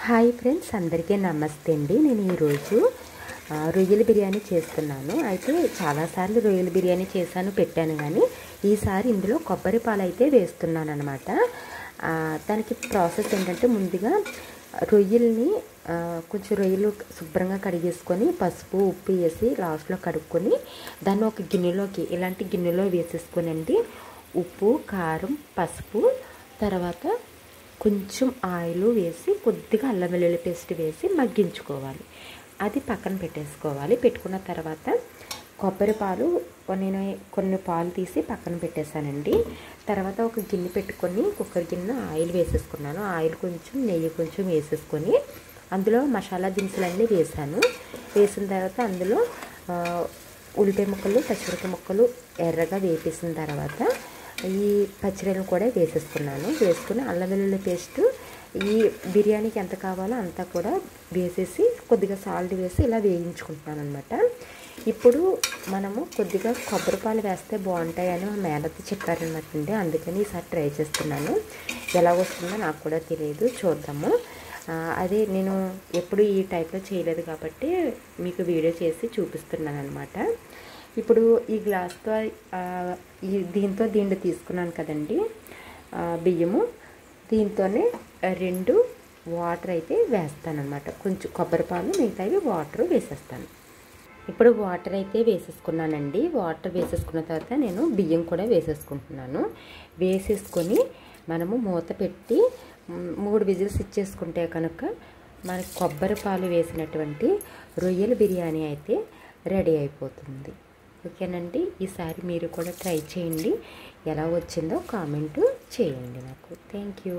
Hi friends, అందరికీ నమస్తే అండి. నేను ఈరోజు రొయ్యల బిర్యానీ చేస్తున్నాను. అయితే చాలాసార్లు రొయ్యల బిర్యానీ చేశాను, పెట్టాను. కానీ ఈసారి ఇందులో కొబ్బరి పాలు అయితే వేస్తున్నాను అనమాట. దానికి ప్రాసెస్ ఏంటంటే, ముందుగా రొయ్యల్ని కొంచెం రొయ్యలు శుభ్రంగా కడిగేసుకొని పసుపు ఉప్పు వేసి లాస్ట్లో కడుక్కొని దాన్ని ఒక గిన్నెలోకి, ఇలాంటి గిన్నెలో వేసేసుకొని అండి, ఉప్పు కారం పసుపు తర్వాత కొంచెం ఆయిల్ వేసి కొద్దిగా అల్లం వెల్లుల్లి పేస్ట్ వేసి మగ్గించుకోవాలి. అది పక్కన పెట్టేసుకోవాలి. పెట్టుకున్న తర్వాత కొబ్బరి పాలు నేను కొన్ని పాలు తీసి పక్కన పెట్టేశానండి. తర్వాత ఒక గిన్నె పెట్టుకొని కుక్కర్ గిన్నె ఆయిల్ వేసేసుకున్నాను. ఆయిల్ కొంచెం నెయ్యి కొంచెం వేసేసుకొని అందులో మసాలా దినుసులన్నీ వేసాను. వేసిన తర్వాత అందులో ఉల్లిపాయ ముక్కలు పచ్చిమిరపకాయ ముక్కలు ఎర్రగా వేపేసిన తర్వాత ఈ పచ్చిరొయ్యలు కూడా వేసేసుకున్నాను. వేసుకుని అల్లం వెల్లుల్లి పేస్ట్ ఈ బిర్యానీకి ఎంత కావాలో అంతా కూడా వేసేసి కొద్దిగా సాల్ట్ వేసి ఇలా వేయించుకుంటున్నాను అనమాట. ఇప్పుడు మనము కొద్దిగా కొబ్బరి పాలు వేస్తే బాగుంటాయని మా మేనత్త చెప్పారనమాట అండి. అందుకని ఈసారి ట్రై చేస్తున్నాను. ఎలా వస్తుందో నాకు కూడా తెలియదు, చూద్దాము. అదే నేను ఎప్పుడు ఈ టైప్లో చేయలేదు కాబట్టి మీకు వీడియో చేసి చూపిస్తున్నాను అనమాట. ఇప్పుడు ఈ గ్లాస్తో దీంతో దిండు తీసుకున్నాను కదండి బియ్యము, దీంతోనే 2 వాటర్ అయితే వేస్తాను అనమాట. కొంచెం కొబ్బరి పాలు, మిగతావి వాటర్ వేసేస్తాను. ఇప్పుడు వాటర్ అయితే వేసేసుకున్నానండి. వాటర్ వేసేసుకున్న తర్వాత నేను బియ్యం కూడా వేసేసుకుంటున్నాను. వేసేసుకొని మనము మూత పెట్టి 3 విజిల్స్ ఇచ్చేసుకుంటే కనుక మనకి కొబ్బరి పాలు వేసినటువంటి రొయ్యల బిర్యానీ అయితే రెడీ అయిపోతుంది. ఓకేనండి, ఈసారి మీరు కూడా ట్రై చేయండి. ఎలా వచ్చిందో కామెంటు చేయండి నాకు. Thank you.